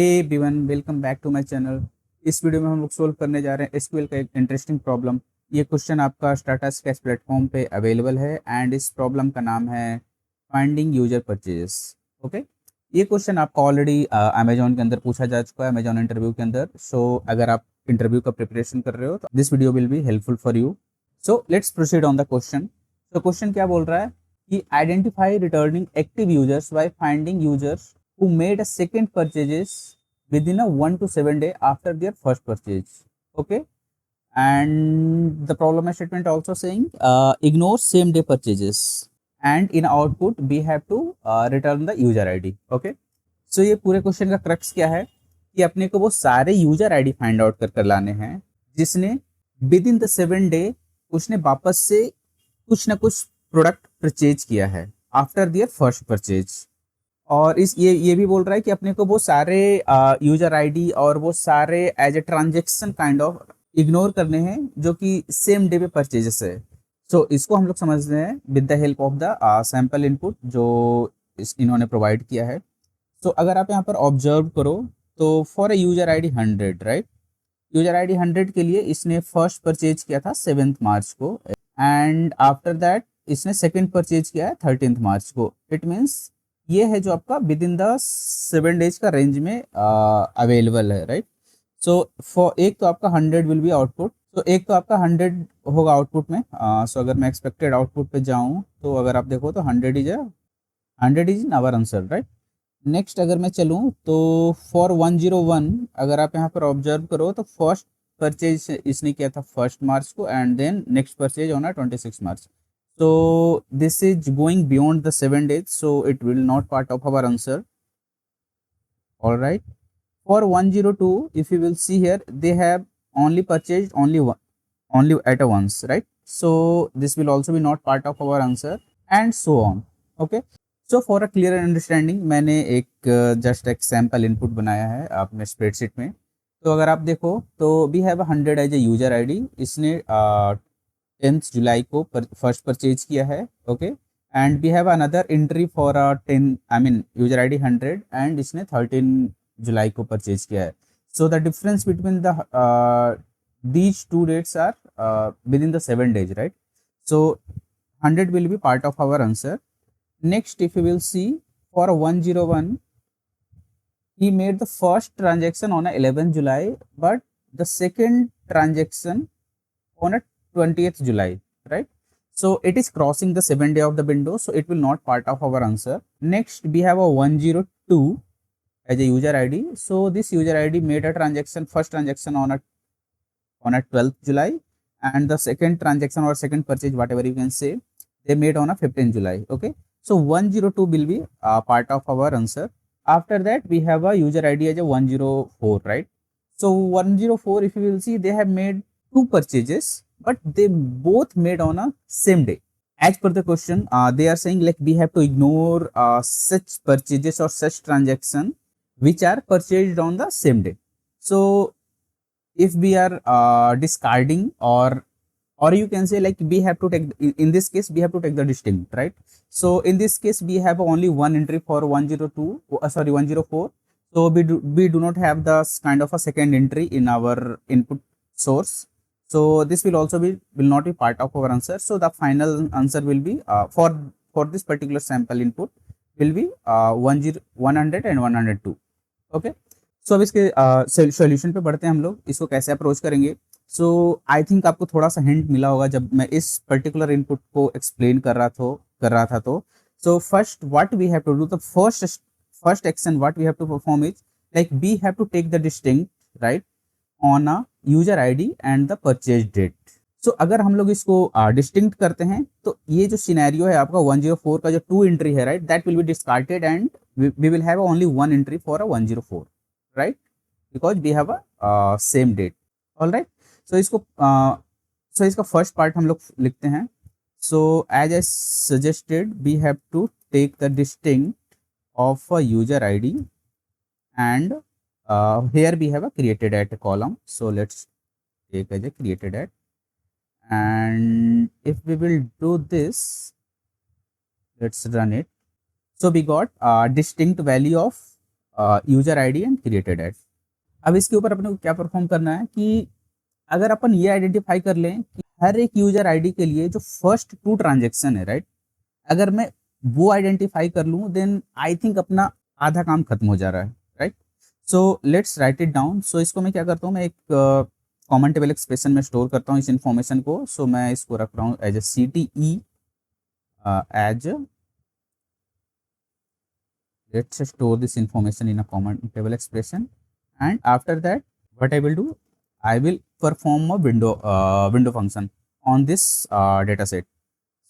Hey everyone, welcome back to my channel. इस video में हम लोग सोल्व करने जा रहे हैं एसक्यूएल का एक इंटरेस्टिंग प्रॉब्लम। ये क्वेश्चन आपका स्टाटा स्केच प्लेटफॉर्म पे अवेलेबल है एंड इस प्रॉब्लम का नाम है फाइंडिंग यूजर परचेजेस। ओके, ये क्वेश्चन आपका ऑलरेडी अमेजोन के अंदर पूछा जा चुका है, अमेजोन इंटरव्यू के अंदर। सो अगर आप इंटरव्यू का प्रिपरेशन कर रहे हो तो this video will be helpful for you. So let's proceed on the question. तो क्वेश्चन क्या बोल रहा है कि identify returning active users by finding users who made a second purchases within a 1 to 7 day after their first purchase. Okay, and the problem statement also saying ignore same day purchases, and in output we have to return the user id. Okay, so ये पूरे question का crux क्या है कि अपने को वो सारे यूजर आईडी फाइंड आउट कर लाने हैं जिसने विद इन द 7 डे उसने वापस से कुछ ना कुछ प्रोडक्ट परचेज किया है आफ्टर दियर फर्स्ट परचेज। और इस ये भी बोल रहा है कि अपने को वो सारे यूजर आईडी और वो सारे as a transaction kind of ignore करने हैं जो कि सेम डे पे परचेजेस है। सो इसको हम लोग समझते हैं with the help of the sample input जो इन्होंने प्रोवाइड किया है। सो अगर आप यहाँ पर ऑब्जर्व करो तो for a user ID 100, right, user ID 100 के लिए इसने फर्स्ट परचेज किया था 7 मार्च को, एंड आफ्टर दैट इसने सेकेंड परचेज किया है 13 मार्च को। इट मीन्स ये है जो आपका विद इन द 7 डेज का रेंज में अवेलेबल है, राइट। सो फॉर एक तो आपका 100 विल बी आउटपुट, तो एक तो आपका 100 होगा आउटपुट में। सो अगर मैं एक्सपेक्टेड आउटपुट पे जाऊं तो अगर आप देखो तो 100 is in our answer, right. Next अगर मैं चलूं तो फॉर 101 अगर आप यहाँ पर ऑब्जर्व करो तो फर्स्ट परचेज इसने किया था 1 मार्च को एंड देन नेक्स्ट परचेज होना 26 मार्च। So this is going beyond the 7 days, so it will not part of our answer. All right. For 102, if you will see here, they have only purchased only at a once, right? So this will also be not part of our answer, and so on. Okay. So for a clear understanding, मैंने एक just एक sample input बनाया है अपने spreadsheet में। तो अगर आप देखो तो we have 100 as a user ID, इसने 10th जुलाई को फर्स्ट परचेज किया है। Okay, and we have another entry for 10 I mean user ID 100 and इसने 13 जुलाई को परचेज किया है। So the difference between the these two dates are within the 7 days, right. So 100 will be part of our answer. Next, if you will see for 101, he made the first transaction on 11th July, but the second transaction on a 20th July, right? So it is crossing the 7 day of the window, so it will not part of our answer. Next, we have a 102 as a user ID. So this user ID made a transaction, first transaction on a 12th July, and the second transaction or second purchase, whatever you can say, they made on a 15th July. Okay, so 102 will be part of our answer. After that, we have a user ID as a 104, right? So 104, if you will see, they have made two purchases, but they both made on a same day. As per the question, they are saying like we have to ignore such purchases or such transaction which are purchased on the same day. So if we are discarding, or you can say like we have to take, in this case we have to take the distinct, right? So in this case we have only one entry for 102, 104. So we do not have the kind of a second entry in our input source. So this will also will not be part of our answer. So the final answer will be for this particular sample input will be 100 and 102. Okay. सो अब इसके solution पे बढ़ते हैं हम लोग, इसको कैसे approach करेंगे। सो आई थिंक आपको थोड़ा सा हिंट मिला होगा जब मैं इस पर्टिकुलर इनपुट को एक्सप्लेन कर रहा था तो so first what we have to do, the first action what we have to perform is like we have to take the distinct, right, on a user ID and the purchase date. So अगर हम लोग इसको distinct करते हैं तो ये जो scenario है आपका 104 का जो 2 एंट्री है, right, that will be discarded and we will have only 1 entry for a 104, right, because we have a same date. All right, so इसका फर्स्ट पार्ट हम लोग लिखते हैं। so as I suggested, we have to take the distinct of a user ID, and here we have a created at column, so let's take as a created at, and if we will do this, let's run it. So we got distinct value of user ID and created at. अब इसके ऊपर अपने को क्या perform करना है कि अगर अपन ये आइडेंटिफाई कर लें कि हर एक यूजर आईडी के लिए जो फर्स्ट टू ट्रांजेक्शन है, राइट, अगर मैं वो आइडेंटिफाई कर लूँ देन आई थिंक अपना आधा काम खत्म हो जा रहा है, right. So let's write it down. So इसको मैं क्या करता हूँ, मैं एक कॉमन टेबल एक्सप्रेशन में स्टोर करता हूँ इस इन्फॉर्मेशन को। सो मैं इसको रख रहा हूँ as a C T E as, let's store this information in a common table expression, and after that what I will do, I will perform a window function on this data set.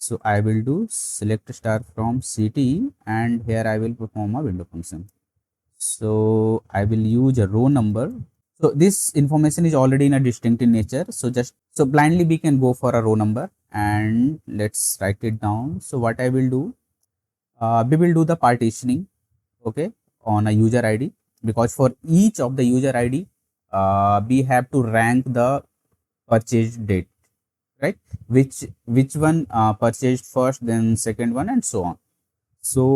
So I will do select star from CTE, and here I will perform a window function. So I will use a row number. So this information is already in a distinct in nature, so just so blindly we can go for a row number, and let's write it down. So what I will do, we will do the partitioning, okay, on a user id, because for each of the user id we have to rank the purchase date, right, which one purchased first, then second one, and so on. So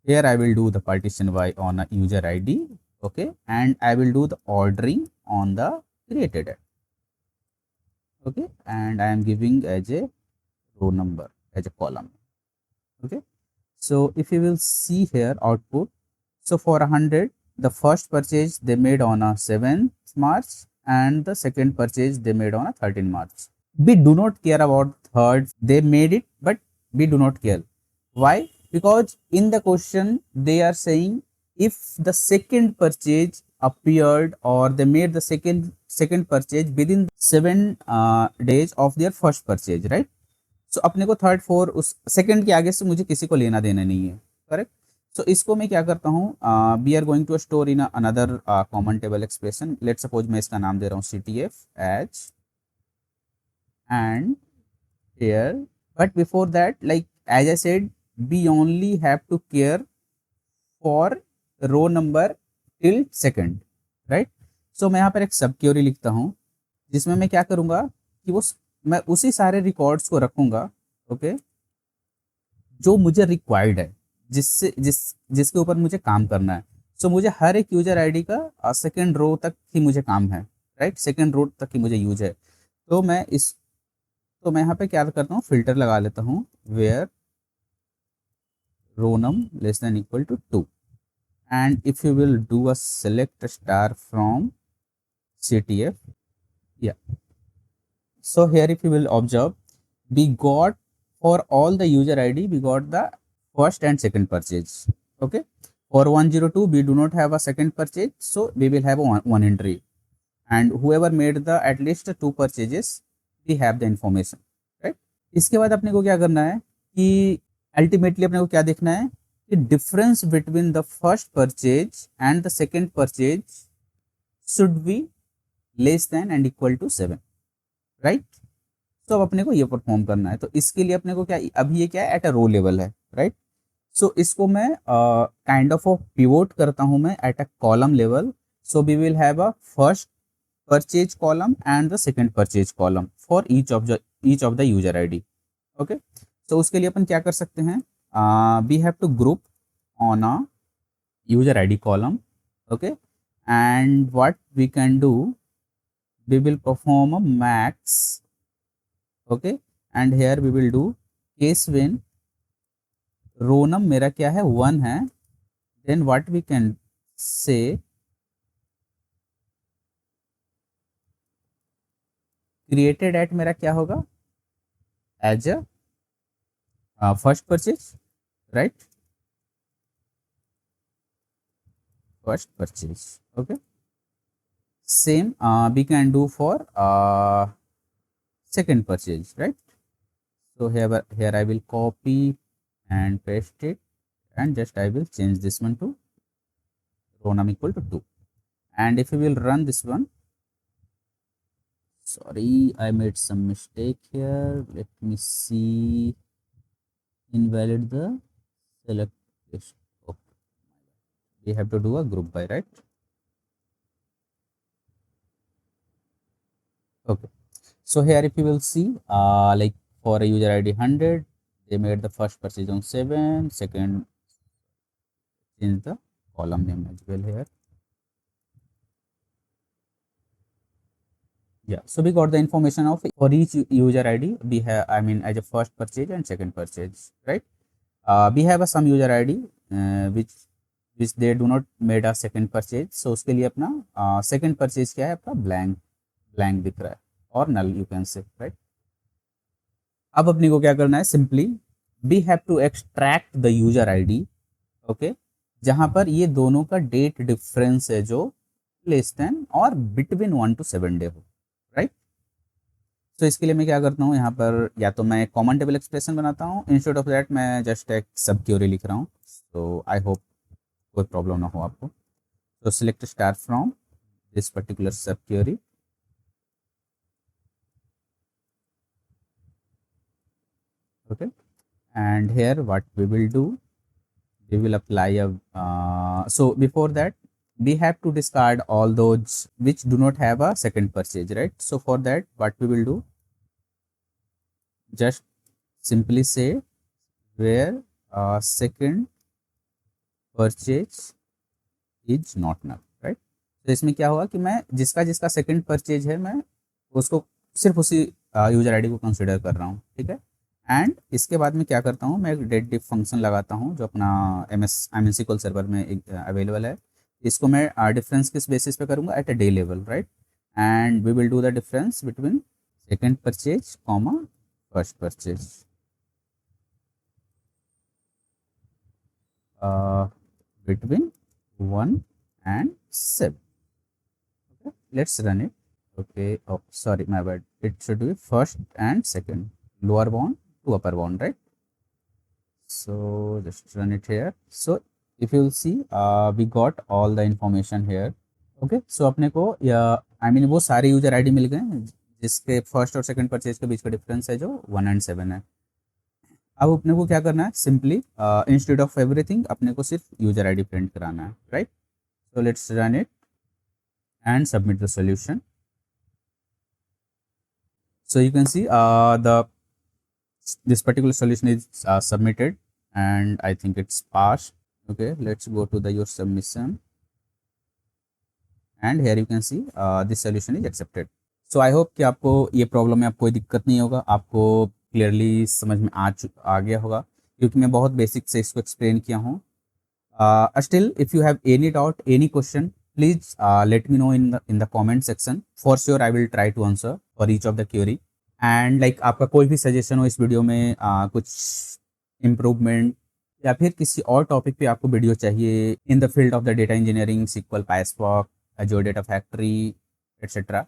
here I will do the partition by on a user id, okay, and I will do the ordering on the created ad, okay, and I am giving as a row number as a column, okay. So if you will see here output, so for 100, the first purchase they made on a 7th March, and the second purchase they made on a 13th March. We do not care about third, they made it, but we do not care. Why? Because in the question they are saying if the second purchase appeared, or they made the second purchase within 7 days of their first purchase, right? सो अपने को third four उस second के आगे से मुझे किसी को लेना देना नहीं है, करेक्ट। सो इसको मैं क्या करता हूँ, we are going to store in another common table expression. Let suppose मैं इसका नाम दे रहा हूँ C T F H and here, but before that, like as I said, we only have to care for row number till second, right. So मैं यहाँ पर एक सब क्वेरी लिखता हूँ जिसमें मैं क्या करूँगा कि मैं उसी सारे रिकॉर्ड्स को रखूंगा, ओके, जो मुझे रिक्वायर्ड है, जिसके ऊपर मुझे काम करना है। सो मुझे हर एक यूजर आईडी का सेकेंड रो तक ही मुझे काम है, राइट, सेकेंड रो तक ही मुझे यूज है। तो मैं यहाँ पे क्या करता हूँ, फिल्टर लगा लेता हूँ where row num less than equal to 2, and if you will do a select star from CTF, yeah. So here if you will observe, we got for all the user ID, we got the first and second purchase, okay. For 102 we do not have a second purchase, so we will have one entry, and whoever made the at least 2 purchases, we have the information, right। इसके बाद अपने को क्या करना है कि ultimately अपने को क्या देखना है कि difference between the first purchase and the second purchase should be less than and equal to 7, right. तो अब अपने को ये परफॉर्म करना है, तो इसके लिए अपने को क्या, अभी ये क्या है, एट अ रो लेवल है, राइट। सो इसको मैं काइंड ऑफ पिवोट करता हूं मैं at a column level. So we will have a first purchase column and the second purchase column for each of the user ID, okay. तो उसके लिए अपन क्या कर सकते हैं, we have to group on a user ID column, okay, and what we can do, we will perform a max, okay, and here we will do case when row num मेरा क्या है 1 है, then what we can say created at मेरा क्या होगा as a first purchase, right, first purchase, okay। Same we can do for second purchase, right। So here I will copy and paste it, and just I will change this one to row num equal to 2, and if you will run this one, sorry I made some mistake here, let me see, invalid the select, okay, we have to do a group by, right, okay। So here if you will see, like for a user ID 100, they made the first purchase on 7, second change the column name as well here. Yeah, so we got the information of for each user ID we have, I mean as a first purchase and second purchase, right? We have a some user ID which they do not made a second purchase, so उसके लिए अपना second purchase क्या है, आपका blank दिख रहा है और null you can say, right? अब अपने को क्या करना है, simply we have to extract the user ID, okay, जहां पर ये दोनों का डेट डिफरेंस है जो लेस देन और बिटवीन 1 to 7 डे हो, राइट? तो इसके लिए मैं क्या करता हूँ, यहाँ पर या तो मैं कॉमन टेबल एक्सप्रेशन बनाता हूँ, इंस्टेड ऑफ दैट मैं जस्ट एक सब क्यूरी लिख रहा हूँ। तो आई होप कोई प्रॉब्लम ना हो आपको। तो select star from this particular सब Curie, okay, and here what we will do, we will apply a so before that we have to discard all those which do not have a second purchase, right? So for that what we will do, just simply say where second purchase is not null, right? तो इसमें क्या होगा कि मैं जिसका जिसका second purchase है मैं उसको सिर्फ उसी यूजर आईडी को कंसिडर कर रहा हूँ, ठीक है। एंड इसके बाद में क्या करता हूँ, मैं एक डेट डिफ फंक्शन लगाता हूँ जो अपना SQL सर्वर में अवेलेबल है। इसको मैं डिफरेंस किस बेसिस पे करूँगा, at a day level, right? And we will do the difference between second purchase comma first purchase between 1 and 7. Okay, let's run it. Okay, oh sorry, my bad, it should be first and second, lower bound to upper bound, right? So just run it here. So if you'll see, we got all the information here. Okay, so अपने को या I mean वो सारे user ID मिल गए जिसके first और second purchase के बीच का डिफरेंस है जो 1 and 7 है। अब अपने को क्या करना है, सिंपली इंस्टेड ऑफ एवरीथिंग अपने को सिर्फ यूजर आईडी प्रिंट कराना है, right? So let's run it and submit the solution. So you can see this particular solution is submitted and I think it's passed. Okay, let's go to your submission and here you can see this solution is accepted. So I hope कि आपको ये problem में आपको कोई दिक्कत नहीं होगा, आपको क्लियरली समझ में आ गया होगा क्योंकि मैं बहुत बेसिक से इसको एक्सप्लेन किया हूँ. Still if you have any doubt, any question, please let me know in the comment section. For sure I will try to answer for each of the query. And like आपका कोई भी suggestion हो इस video में, कुछ improvement या फिर किसी और टॉपिक पे आपको वीडियो चाहिए in the field of the data engineering, SQL, PySpark, Azure Data Factory, etc.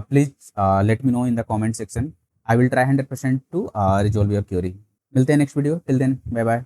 Please let me know in the comment section. I will try 100% to resolve your query. मिलते हैं next video. Till then bye bye.